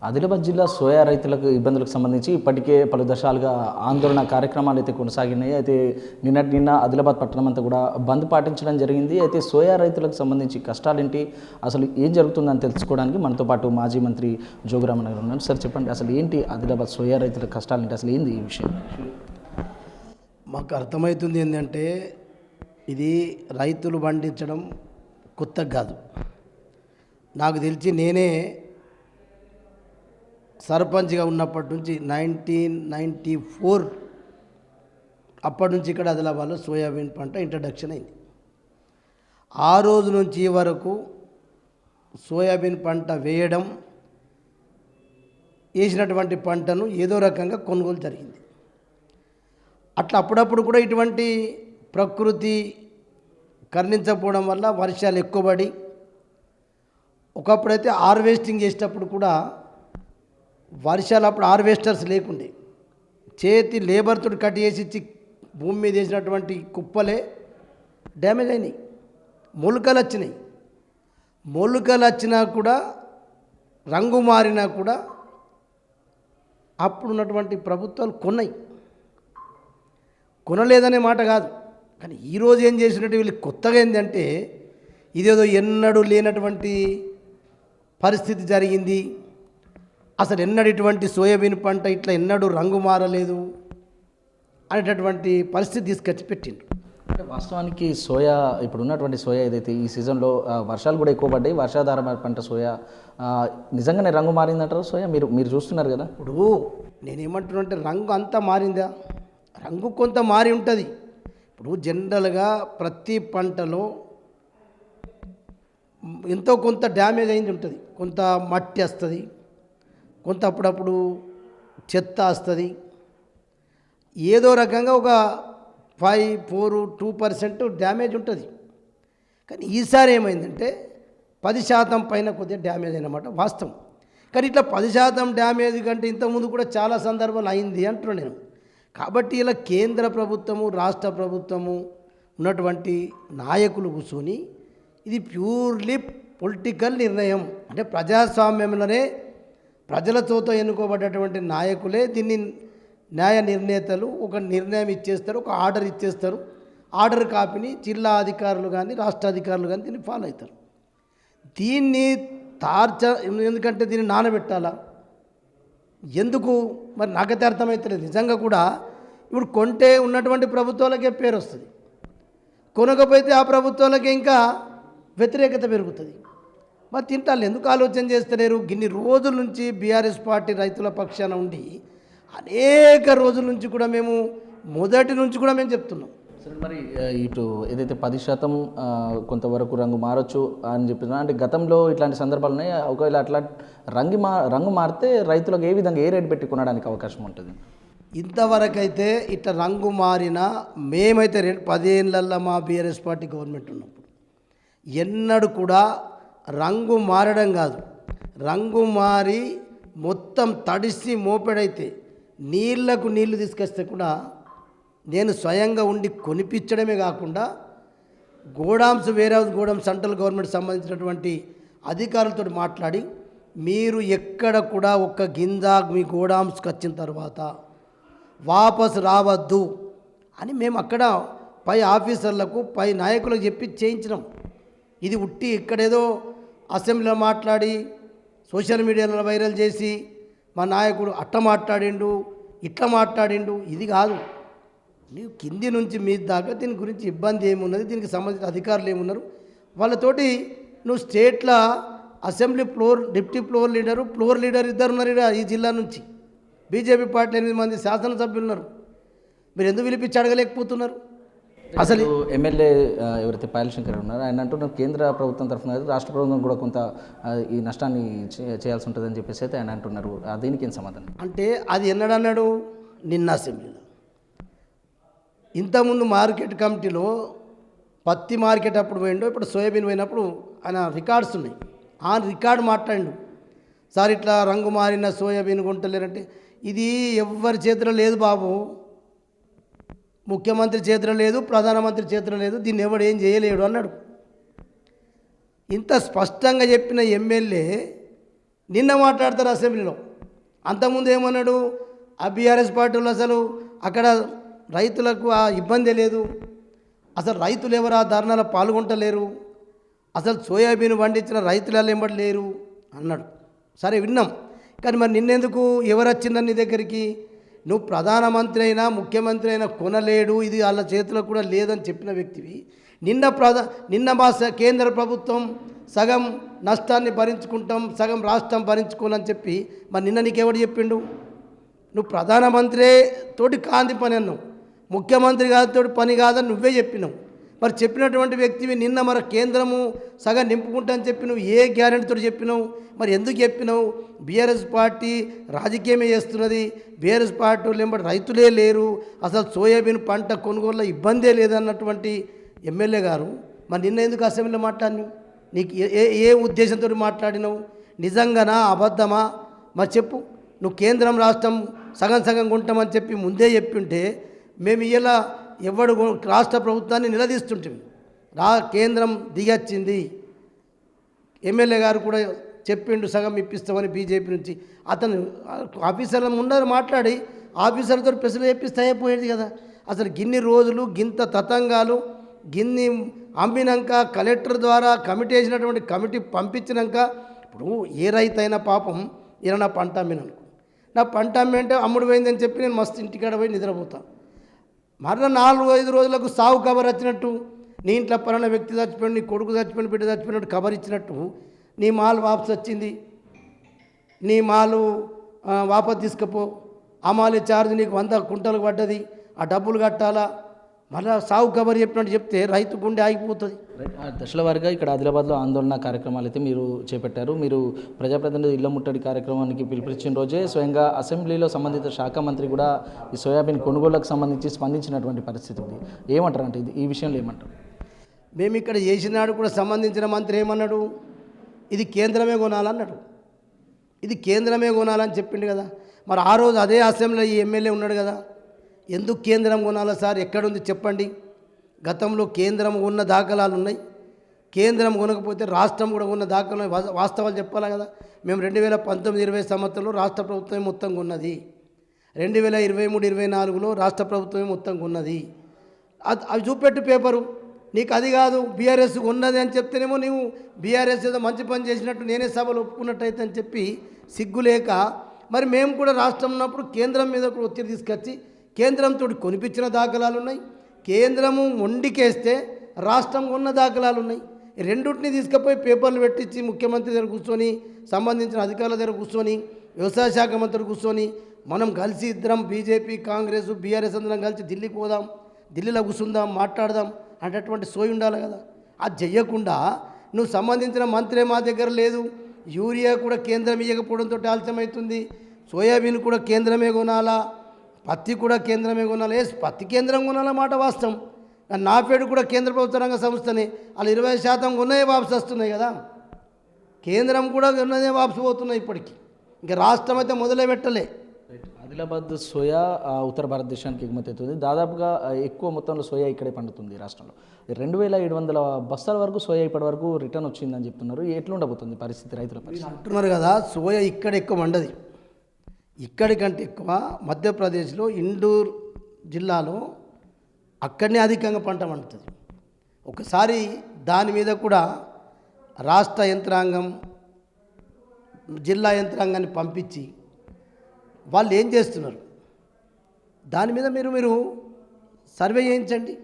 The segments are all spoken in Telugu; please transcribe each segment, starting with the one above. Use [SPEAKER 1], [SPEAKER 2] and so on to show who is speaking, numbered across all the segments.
[SPEAKER 1] ఆదిలాబాద్ జిల్లా సోయా రైతులకు ఇబ్బందులకు సంబంధించి ఇప్పటికే పలు దశలుగా ఆందోళన కార్యక్రమాలు అయితే కొనసాగినాయి. అయితే నిన్న ఆదిలాబాద్ పట్టణం అంతా కూడా బంద్ పాటించడం జరిగింది. అయితే సోయా రైతులకు సంబంధించి కష్టాలేంటి, అసలు ఏం జరుగుతుందని తెలుసుకోవడానికి మనతో పాటు మాజీ మంత్రి జోగురామన్ గారు ఉన్నారు. సార్ చెప్పండి, అసలు ఏంటి ఆదిలాబాద్ సోయా రైతుల కష్టాలేంటి, అసలు ఏంది ఈ విషయం?
[SPEAKER 2] మాకు అర్థమవుతుంది ఏంటంటే ఇది రైతులు పండించడం కొత్త కాదు. నాకు తెలిసి నేనే సర్పంచ్గా ఉన్నప్పటి నుంచి 1994 అప్పటి నుంచి ఇక్కడ ఆదిలాబాద్లో సోయాబీన్ పంట ఇంట్రడక్షన్ అయింది. ఆ రోజు నుంచి ఈ వరకు సోయాబీన్ పంట వేయడం, వేసినటువంటి పంటను ఏదో రకంగా కొనుగోలు జరిగింది. అట్లా అప్పుడప్పుడు కూడా ఇటువంటి ప్రకృతి కరుణించకపోవడం వల్ల వర్షాలు ఎక్కువ పడి, ఒకప్పుడైతే హార్వెస్టింగ్ చేసేటప్పుడు కూడా వర్షాలు అప్పుడు హార్వెస్టర్స్ లేకుండే, చేతి లేబర్తో కట్ చేసి ఇచ్చి భూమి మీద వేసినటువంటి కుప్పలే డ్యామేజ్ అయినాయి. మొలకలు వచ్చినాయి. మొలకలు వచ్చినా కూడా, రంగు మారినా కూడా అప్పుడు ఉన్నటువంటి ప్రభుత్వాలు కొనలేదనే మాట కాదు. కానీ ఈరోజు ఏం చేసినట్టు వీళ్ళు కొత్తగా ఏంటంటే ఇదేదో ఎన్నడూ లేనటువంటి పరిస్థితి జరిగింది, అసలు ఎన్నడూ ఇటువంటి సోయాబీన్ పంట ఇట్లా ఎన్నడూ రంగు మారలేదు అనేటటువంటి పరిస్థితి తీసుకొచ్చి పెట్టిండ్రు.
[SPEAKER 1] అంటే వాస్తవానికి సోయా ఇప్పుడు ఉన్నటువంటి సోయా ఏదైతే ఈ సీజన్లో వర్షాలు కూడా ఎక్కువ పడ్డాయి, వర్షాధార పంట సోయా నిజంగానే రంగు మారిందంటారు సోయా? మీరు చూస్తున్నారు కదా.
[SPEAKER 2] ఇప్పుడు నేనేమంటున్నా అంటే రంగు అంతా మారిందా? రంగు కొంత మారి ఉంటుంది. ఇప్పుడు జనరల్గా ప్రతి పంటలో ఎంతో కొంత డ్యామేజ్ అయింది ఉంటుంది. కొంత మట్టి వస్తుంది, కొంత అప్పుడప్పుడు చెత్త వస్తుంది, ఏదో రకంగా ఒక 5-4-2% డ్యామేజ్ ఉంటుంది. కానీ ఈసారి ఏమైందంటే 10% పైన కొద్దిగా డ్యామేజ్ అయినమాట వాస్తవం. కానీ ఇట్లా 10% డ్యామేజ్ కంటే ఇంతకుముందు కూడా చాలా సందర్భాలు అయింది అంటున్నాను నేను. కాబట్టి ఇలా కేంద్ర ప్రభుత్వము, రాష్ట్ర ప్రభుత్వము ఉన్నటువంటి నాయకులు కూర్చొని ఇది ప్యూర్లీ పొలిటికల్ నిర్ణయం, అంటే ప్రజాస్వామ్యంలోనే ప్రజలతో ఎన్నుకోబడ్డటువంటి నాయకులే దీన్ని న్యాయ నిర్ణేతలు ఒక నిర్ణయం ఇచ్చేస్తారు, ఒక ఆర్డర్ ఇచ్చేస్తారు. ఆర్డర్ కాపీని జిల్లా అధికారులు కానీ రాష్ట్ర అధికారులు కానీ దీన్ని ఫాలో అవుతారు. దీన్ని ఎందుకంటే దీన్ని నానబెట్టాలా ఎందుకు మరి నాకైతే అర్థమవుతలేదు. నిజంగా కూడా ఇప్పుడు కొంటే ఉన్నటువంటి ప్రభుత్వాలకే పేరు వస్తుంది, కొనకపోతే ఆ ప్రభుత్వాలకే ఇంకా వ్యతిరేకత పెరుగుతుంది. మరి తింటాళ్ళు ఎందుకు ఆలోచన చేస్తలేరు? గిన్ని రోజుల నుంచి బీఆర్ఎస్ పార్టీ రైతుల పక్షాన ఉండి అనేక రోజుల నుంచి కూడా మేము మొదటి నుంచి కూడా మేము చెప్తున్నాం.
[SPEAKER 1] సరే, మరి ఇటు ఏదైతే 10% కొంతవరకు రంగు మారచ్చు అని చెప్పిన, అంటే గతంలో ఇట్లాంటి సందర్భాలు ఉన్నాయి. ఒకవేళ అట్లా రంగు మారితే రైతులకు ఏ విధంగా ఏ రేటు పెట్టి కొనడానికి అవకాశం ఉంటుంది?
[SPEAKER 2] ఇంతవరకైతే ఇట్లా రంగు మారినా మేమైతే 10 ఏళ్ళల్లో మా బీఆర్ఎస్ పార్టీ గవర్నమెంట్ ఉన్నప్పుడు ఎన్నడూ కూడా రంగు మారడం కాదు, రంగు మారి మొత్తం తడిసి మోపెడైతే నీళ్లకు నీళ్లు తీసుకొస్తే కూడా నేను స్వయంగా ఉండి కొనిపించడమే కాకుండా గోడామ్స్, వేరే గోడామ్స్ సెంట్రల్ గవర్నమెంట్ సంబంధించినటువంటి అధికారులతో మాట్లాడి మీరు ఎక్కడ కూడా ఒక్క గింజ మీ గోడామ్స్కి వచ్చిన తర్వాత వాపసు రావద్దు అని మేము అక్కడ పై ఆఫీసర్లకు, పై నాయకులకు చెప్పి చేయించినాం. ఇది ఉట్టి ఇక్కడేదో అసెంబ్లీలో మాట్లాడి సోషల్ మీడియాలో వైరల్ చేసి మా నాయకుడు అట్ట మాట్లాడిండు, ఇట్లా మాట్లాడిండు, ఇది కాదు. నీవు కింది నుంచి మీద దాకా దీని గురించి ఇబ్బంది ఏమున్నది, దీనికి సంబంధించిన అధికారులు ఏమున్నారు, వాళ్ళతోటి నువ్వు స్టేట్లో అసెంబ్లీ డిప్యూటీ ఫ్లోర్ లీడర్ ఇద్దరు ఉన్నారు ఈ జిల్లా నుంచి. బీజేపీ పార్టీ 8 మంది శాసనసభ్యులు ఉన్నారు. మీరు ఎందుకు పిలిపించి అడగలేకపోతున్నారు?
[SPEAKER 1] అసలు ఎమ్మెల్యే ఎవరైతే పాయలశంకర్ ఉన్నారో ఆయన అంటున్నారు కేంద్ర ప్రభుత్వం తరఫున రాష్ట్ర ప్రభుత్వం కూడా కొంత ఈ నష్టాన్ని చేయాల్సి ఉంటుందని చెప్పేసి అయితే ఆయన అంటున్నారు. దీనికి ఏం సమాధానం?
[SPEAKER 2] అంటే అది ఎన్నడన్నాడు? నిన్న అసెంబ్లీలో. ఇంతకుముందు మార్కెట్ కమిటీలో పత్తి మార్కెట్ అప్పుడు పోయిండో, ఇప్పుడు సోయాబీన్ పోయినప్పుడు ఆయన రికార్డ్స్ ఉన్నాయి. ఆ రికార్డు మాట్లాడిండు, సార్ ఇట్లా రంగు మారిన సోయాబీన్ కొంటలేరంటే ఇది ఎవరి చేతిలో లేదు బాబు, ముఖ్యమంత్రి చేతిలో లేదు, ప్రధానమంత్రి చేతిలో లేదు, దీన్ని ఎవడు ఏం చేయలేడు అన్నాడు. ఇంత స్పష్టంగా చెప్పిన ఎమ్మెల్యే నిన్న మాట్లాడతారు అసెంబ్లీలో. అంతకుముందు ఏమన్నాడు, ఆ బీఆర్ఎస్ పార్టీలో అసలు అక్కడ రైతులకు ఆ ఇబ్బంది లేదు, అసలు రైతులు ఎవరు ఆ ధర్నాలో పాల్గొంటలేరు, అసలు సోయాబీన్ పండించిన రైతులలో ఎంబడి లేరు అన్నాడు. సరే విన్నాం, కానీ మరి నిన్నెందుకు ఎవరు వచ్చిందని నీ దగ్గరికి? నువ్వు ప్రధానమంత్రి అయినా ముఖ్యమంత్రి అయినా కొనలేడు, ఇది వాళ్ళ చేతిలో కూడా లేదని చెప్పిన వ్యక్తివి. నిన్న మా కేంద్ర ప్రభుత్వం సగం నష్టాన్ని భరించుకుంటాం, సగం రాష్ట్రం భరించుకోవాలని చెప్పి మరి నిన్న నీకెవడు చెప్పిండు? నువ్వు ప్రధానమంత్రి తోటి కాంతి పని అన్నావు, ముఖ్యమంత్రి గారితో పని కాదని నువ్వే చెప్పినావు. మరి చెప్పినటువంటి వ్యక్తివి నిన్న మరి కేంద్రము సగం నింపుకుంటా అని చెప్పి నువ్వు ఏ గ్యారెంటీతో చెప్పినావు? మరి ఎందుకు చెప్పినావు? బీఆర్ఎస్ పార్టీ రాజకీయమే చేస్తున్నది, బీఆర్ఎస్ పార్టీ ఎంబడి రైతులే లేరు, అసలు సోయాబీన్ పంట కొనుగోలులో ఇబ్బందే లేదన్నటువంటి ఎమ్మెల్యే గారు మరి నిన్న ఎందుకు అసెంబ్లీలో మాట్లాడినావు? నీకు ఏ ఉద్దేశంతో మాట్లాడినావు? నిజంగానా అబద్ధమా? మరి చెప్పు. నువ్వు కేంద్రం రాష్ట్రం సగం సగం కొంటామని చెప్పి ముందే చెప్పింటే మేము ఇలా ఎవడు రాష్ట్ర ప్రభుత్వాన్ని నిలదీస్తుంటాం. కేంద్రం దిగొచ్చింది, ఎమ్మెల్యే గారు కూడా చెప్పిండు సగం ఇప్పిస్తామని బీజేపీ నుంచి. అతను ఆఫీసర్ల ముందర మాట్లాడి ఆఫీసర్తో ప్రశ్నలు చెప్పిస్తే అయిపోయేది కదా. అసలు గిన్ని రోజులు గింత తతంగాలు, గిన్ని అమ్మినాక కలెక్టర్ ద్వారా కమిటీ వేసినటువంటి కమిటీ పంపించినాక ఇప్పుడు ఏ రైతు అయినా పాపం ఇలా నా పంట అమ్మిననుకో, నా పంట అమ్మి అంటే అమ్ముడు పోయిందని చెప్పి నేను మస్తు ఇంటికాడ పోయి నిద్రపోతాను. మరలా 4-5 రోజులకు సావు కబర్ వచ్చినట్టు, నీ ఇంట్లో పలానా వ్యక్తి చచ్చిపోయాడు, నీ కొడుకు చచ్చిపోయిన, బిడ్డ చచ్చిపోయినట్టు కబర్ ఇచ్చినట్టు నీ మాల్ వాపసు వచ్చింది, నీ మాలు వాపసు తీసుకుపో, ఆ మాలి ఛార్జ్ నీకు 100 కుంటలకు పడ్డది, ఆ డబ్బులు కట్టాలా, మళ్ళీ సావు కబర్ చెప్పినట్టు చెప్తే రైతు గుండె ఆగిపోతుంది.
[SPEAKER 1] దశల వారీగా ఇక్కడ ఆదిలాబాద్లో ఆందోళన కార్యక్రమాలు అయితే మీరు చేపట్టారు. మీరు ప్రజాప్రతినిధులు ఇళ్ల ముట్టడి కార్యక్రమానికి పిలుపునిచ్చిన రోజే స్వయంగా అసెంబ్లీలో సంబంధిత శాఖ మంత్రి కూడా ఈ సోయాబీన్ కొనుగోలుకు సంబంధించి స్పందించినటువంటి పరిస్థితి ఉంది. ఏమంటారు అంటే ఈ విషయంలో ఏమంటారు?
[SPEAKER 2] మేము ఇక్కడ చేసినాడు కూడా సంబంధించిన మంత్రి ఏమన్నాడు, ఇది కేంద్రమే కొనాలన్నాడు. ఇది కేంద్రమే కొనాలని చెప్పిండు కదా. మరి ఆ రోజు అదే అసెంబ్లీలో ఈ ఎమ్మెల్యే ఉన్నాడు కదా, ఎందుకు కేంద్రం కొనాలా సార్, ఎక్కడుంది చెప్పండి. గతంలో కేంద్రం ఉన్న దాఖలాలు ఉన్నాయి, కేంద్రం కొనకపోతే రాష్ట్రం కూడా ఉన్న దాఖలాలు వాస్తవాలు చెప్పాలి కదా. మేము 2019-20 సంవత్సరంలో రాష్ట్ర ప్రభుత్వమే మొత్తం కొన్నది, 2023-24లో రాష్ట్ర ప్రభుత్వమే మొత్తం కొన్నది. అవి చూపెట్టు పేపరు. నీకు అది కాదు, బీఆర్ఎస్ ఉన్నది అని చెప్తేనేమో నీవు బీఆర్ఎస్ ఏదో మంచి పని చేసినట్టు నేనే సభలు ఒప్పుకున్నట్టయితే అని చెప్పి సిగ్గులేక, మరి మేము కూడా రాష్ట్రం ఉన్నప్పుడు కేంద్రం మీద కూడా ఒత్తిడి తీసుకొచ్చి కేంద్రంతో కొనిపించిన దాఖలాలు ఉన్నాయి, కేంద్రము మొండికేస్తే రాష్ట్రం కొన్న దాఖలాలు ఉన్నాయి. రెండింటిని తీసుకుపోయి పేపర్లు పెట్టించి ముఖ్యమంత్రి దగ్గర కూర్చొని, సంబంధించిన అధికారుల దగ్గర కూర్చొని, వ్యవసాయ శాఖ మంత్రి కూర్చొని మనం కలిసి ఇద్దరం బీజేపీ కాంగ్రెస్ బీఆర్ఎస్ అందరం కలిసి ఢిల్లీకి పోదాం, ఢిల్లీలో కూర్చుందాం, మాట్లాడదాం అనేటటువంటి సోయి ఉండాలి కదా. అది చెయ్యకుండా నువ్వు సంబంధించిన మంత్రి మా దగ్గర లేదు, యూరియా కూడా కేంద్రం ఇవ్వకపోవడంతో ఆలస్యమవుతుంది, సోయాబీన్ కూడా కేంద్రమే కొనాలా, పత్తి కూడా కేంద్రమే కొనాలి. పత్తి కేంద్రం కొనాల మాట వాస్తవం, నాఫెడ్ కూడా కేంద్ర ప్రభుత్వ రంగ సంస్థనే, వాళ్ళు 20% కొన్నదే వాపసు వస్తున్నాయి కదా, కేంద్రం కూడా ఉన్నదే వాపసు పోతున్నాయి ఇప్పటికీ. ఇంకా రాష్ట్రం అయితే మొదలే పెట్టలే.
[SPEAKER 1] ఆదిలాబాద్ సోయా ఉత్తర భారతదేశానికి ఎగుమతి అవుతుంది. దాదాపుగా ఎక్కువ మొత్తంలో సోయా ఇక్కడే పండుతుంది రాష్ట్రంలో. 2700 బస్తాల వరకు సోయా ఇప్పటి వరకు రిటర్న్ వచ్చిందని చెప్తున్నారు. ఎట్లుండబోతుంది పరిస్థితి, రైతుల పరిస్థితి?
[SPEAKER 2] అంటున్నారు కదా, సోయా ఇక్కడ ఎక్కువ మండది, ఇక్కడికంటే ఎక్కువ మధ్యప్రదేశ్లో ఇండూర్ జిల్లాలో అక్కడనే అధికంగా పంట పండుతుంది. ఒకసారి దాని మీద కూడా రాష్ట్ర యంత్రాంగం జిల్లా యంత్రాంగాన్ని పంపించి వాళ్ళు ఏం చేస్తున్నారు దాని మీద మీరు సర్వే చేయించండి.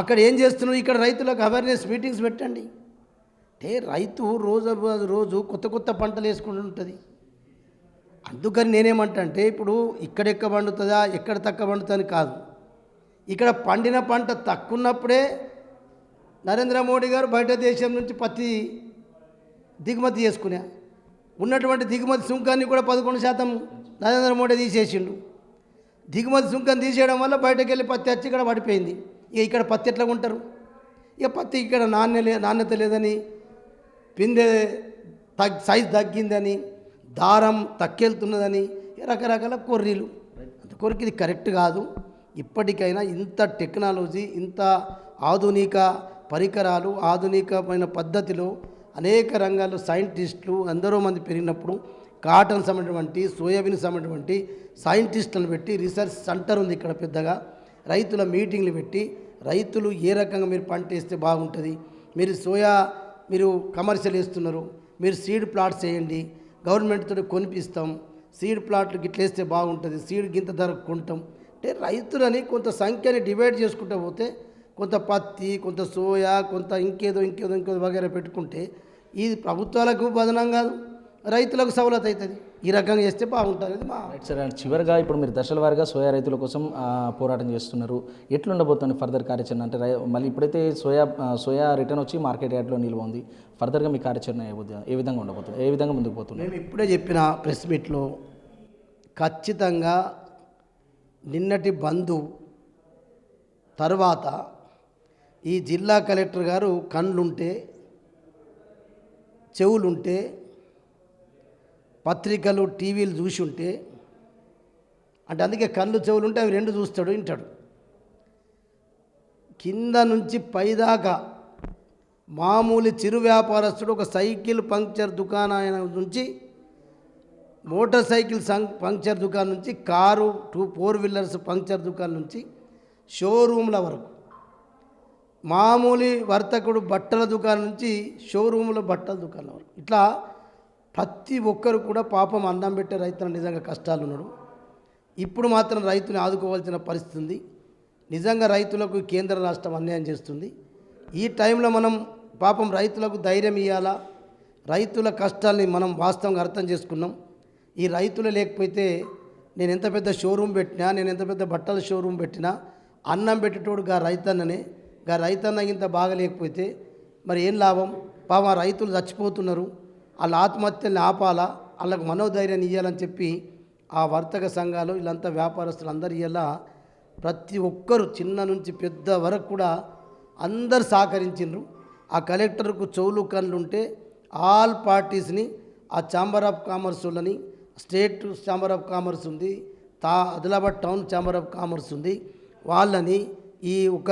[SPEAKER 2] అక్కడ ఏం చేస్తున్నారు, ఇక్కడ రైతులకు అవేర్నెస్ మీటింగ్స్ పెట్టండి. అంటే రైతు రోజు కొత్త కొత్త పంటలు వేసుకుంటూ ఉంటుంది. అందుకని నేనేమంటా అంటే ఇప్పుడు ఇక్కడ ఎక్కువ పండుతుందా ఎక్కడ తక్కువ పండుతుందని కాదు, ఇక్కడ పండిన పంట తక్కువ ఉన్నప్పుడే నరేంద్ర మోడీ గారు బయట దేశం నుంచి పత్తి దిగుమతి చేసుకునే ఉన్నటువంటి దిగుమతి సుంకాన్ని కూడా 11% నరేంద్ర మోడీ తీసేసిండు. దిగుమతి సుంకం తీసేయడం వల్ల బయటకు వెళ్ళి పత్తి వచ్చి ఇక్కడ పడిపోయింది. ఇక ఇక్కడ పత్తి ఎట్లా ఉంటారు, ఇక పత్తి ఇక్కడ నాణ్యత లేదని, పిందె సైజు తగ్గిందని, దారం తక్కెళ్తున్నదని రకరకాల కొర్రీలు. అందుకొరకు ఇది కరెక్ట్ కాదు. ఇప్పటికైనా ఇంత టెక్నాలజీ, ఇంత ఆధునిక పరికరాలు, ఆధునికమైన పద్ధతిలో అనేక రంగాల్లో సైంటిస్టులు ఎందరో మంది పెరిగినప్పుడు కాటన్ సంబంధించినటువంటి సోయాబీన్ సంబంధించినటువంటి సైంటిస్టులను పెట్టి రీసెర్చ్ సెంటర్ ఉంది ఇక్కడ పెద్దగా. రైతుల మీటింగ్లు పెట్టి రైతులు ఏ రకంగా మీరు పంట వేస్తే బాగుంటుంది, మీరు కమర్షియల్ వేస్తున్నారు, మీరు సీడ్ ప్లాట్స్ వేయండి, గవర్నమెంట్ తోటి కొనిపిస్తాం, సీడ్ ప్లాట్లు గిట్ల వేస్తే బాగుంటుంది, సీడ్ గింత ధరకు కొంటాం అంటే రైతులని కొంత సంఖ్యని డివైడ్ చేసుకుంటూ పోతే కొంత పత్తి, కొంత సోయా, కొంత ఇంకేదో వగేరా పెట్టుకుంటే ఇది ప్రభుత్వాలకు బదనం కాదు, రైతులకు సవలత అవుతుంది. ఈ రకంగా చేస్తే బాగుంటుంది మా
[SPEAKER 1] రైట్ సార్. అండ్ చివరిగా ఇప్పుడు మీరు దశల వారీగా సోయా రైతుల కోసం పోరాటం చేస్తున్నారు. ఎట్లుండబోతుంది ఫర్దర్ కార్యాచరణ? అంటే మళ్ళీ ఇప్పుడైతే సోయా రిటర్న్ వచ్చి మార్కెట్ యార్డ్లో నిల్వ ఉంది, ఫర్దర్గా మీ కార్యాచరణ ఏ విధంగా ఉండబోతుంది, ఏ విధంగా ముందుకు పోతుంది?
[SPEAKER 2] మేము ఇప్పుడే చెప్పిన ప్రెస్ మీట్లో ఖచ్చితంగా నిన్నటి బంద్ తర్వాత ఈ జిల్లా కలెక్టర్ గారు కళ్ళుంటే చెవులుంటే పత్రికలు టీవీలు చూసి ఉంటే, అంటే అందుకే కళ్ళు చెవులు ఉంటే అవి రెండు చూస్తాడు, వింటాడు. కింద నుంచి పైదాకా మామూలు చిరు వ్యాపారస్తుడు ఒక సైకిల్ పంక్చర్ దుకాణం నుంచి మోటార్ సైకిల్ పంక్చర్ దుకాణం నుంచి కారు 4 వీలర్స్ పంక్చర్ దుకాణం నుంచి షోరూమ్ల వరకు, మామూలు వర్తకుడు బట్టల దుకాణం నుంచి షోరూముల బట్టల దుకాణం వరకు, ఇట్లా ప్రతి ఒక్కరు కూడా పాపం అన్నం పెట్టే రైతులు నిజంగా కష్టాలు ఉన్నాడు. ఇప్పుడు మాత్రం రైతుని ఆదుకోవాల్సిన పరిస్థితి ఉంది. నిజంగా రైతులకు కేంద్ర రాష్ట్రం అన్యాయం చేస్తుంది. ఈ టైంలో మనం పాపం రైతులకు ధైర్యం ఇవ్వాలా, రైతుల కష్టాల్ని మనం వాస్తవంగా అర్థం చేసుకున్నాం. ఈ రైతులు లేకపోతే నేను ఎంత పెద్ద షోరూమ్ పెట్టినా, నేను ఎంత పెద్ద బట్టల షోరూమ్ పెట్టినా అన్నం పెట్టేటోడు గా రైతన్న ఇంత బాగా లేకపోతే మరి ఏం లాభం? పాపం ఆ రైతులు చచ్చిపోతున్నారు, వాళ్ళ ఆత్మహత్యల్ని ఆపాలా, వాళ్ళకు మనోధైర్యాన్ని ఇవ్వాలని చెప్పి ఆ వర్తక సంఘాలు వీళ్ళంతా వ్యాపారస్తులు అందరు ఇలా ప్రతి ఒక్కరు చిన్న నుంచి పెద్ద వరకు కూడా అందరు సహకరించిండ్రు. ఆ కలెక్టర్కు చెవులు కళ్ళు ఉంటే ఆల్ పార్టీస్ని, ఆ ఛాంబర్ ఆఫ్ కామర్స్ వాళ్ళని, స్టేట్ ఛాంబర్ ఆఫ్ కామర్స్ ఉంది, Adilabad town chamber of commerce ఉంది, వాళ్ళని ఈ ఒక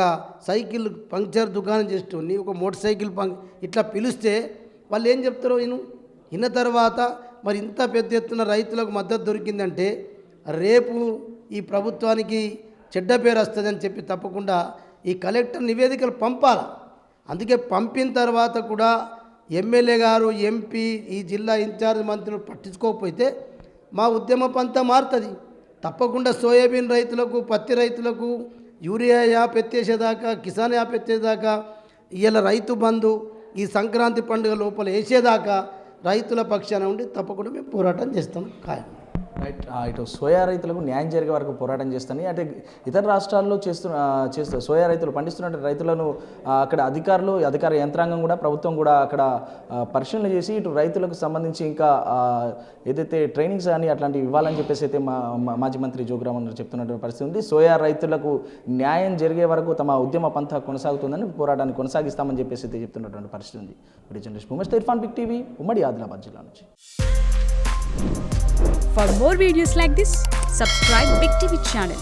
[SPEAKER 2] సైకిల్ పంక్చర్ దుకాణం చేసేటోని, ఒక మోటార్ సైకిల్ ఇట్లా పిలిస్తే వాళ్ళు ఏం చెప్తారో ఇన్న తర్వాత మరి ఇంత పెద్ద ఎత్తున రైతులకు మద్దతు దొరికిందంటే రేపు ఈ ప్రభుత్వానికి చెడ్డ పేరు వస్తుందని చెప్పి తప్పకుండా ఈ కలెక్టర్ నివేదికలు పంపాలి. అందుకే పంపిన తర్వాత కూడా ఎమ్మెల్యే గారు, ఎంపీ, ఈ జిల్లా ఇన్ఛార్జ్ మంత్రులు పట్టించుకోకపోతే మా ఉద్యమ పంత మారుతుంది. తప్పకుండా సోయాబీన్ రైతులకు, పత్తి రైతులకు యూరియా యాప్ ఎత్తేసేదాకా, కిసాన్ యాప్ ఎత్తేదాకా, ఇలా రైతు బంధు ఈ సంక్రాంతి పండుగ లోపల వేసేదాకా రైతుల పక్షాన ఉండి తప్పకుండా మేము పోరాటం చేస్తాం ఖాయం.
[SPEAKER 1] రైట్. ఇటు సోయా రైతులకు న్యాయం జరిగే వరకు పోరాటం చేస్తాను. అంటే ఇతర రాష్ట్రాల్లో చేస్తూ సోయా రైతులు పండిస్తున్న రైతులను అక్కడ అధికార యంత్రాంగం కూడా, ప్రభుత్వం కూడా అక్కడ పరిశీలన చేసి ఇటు రైతులకు సంబంధించి ఇంకా ఏదైతే ట్రైనింగ్స్ కానీ అట్లాంటివి ఇవ్వాలని చెప్పేసి అయితే మాజీ మంత్రి జోగురామన్ చెప్తున్నటువంటి పరిస్థితి ఉంది. సోయా రైతులకు న్యాయం జరిగే వరకు తమ ఉద్యమ పంథ కొనసాగుతుందని, పోరాటాన్ని కొనసాగిస్తామని చెప్పేసి అయితే చెప్తున్నటువంటి పరిస్థితి ఉంది. Video journalist Umesh Irfan, big TV, ఉమ్మడి ఆదిలాబాద్ జిల్లా నుంచి.
[SPEAKER 3] For more videos like this, subscribe Big TV channel.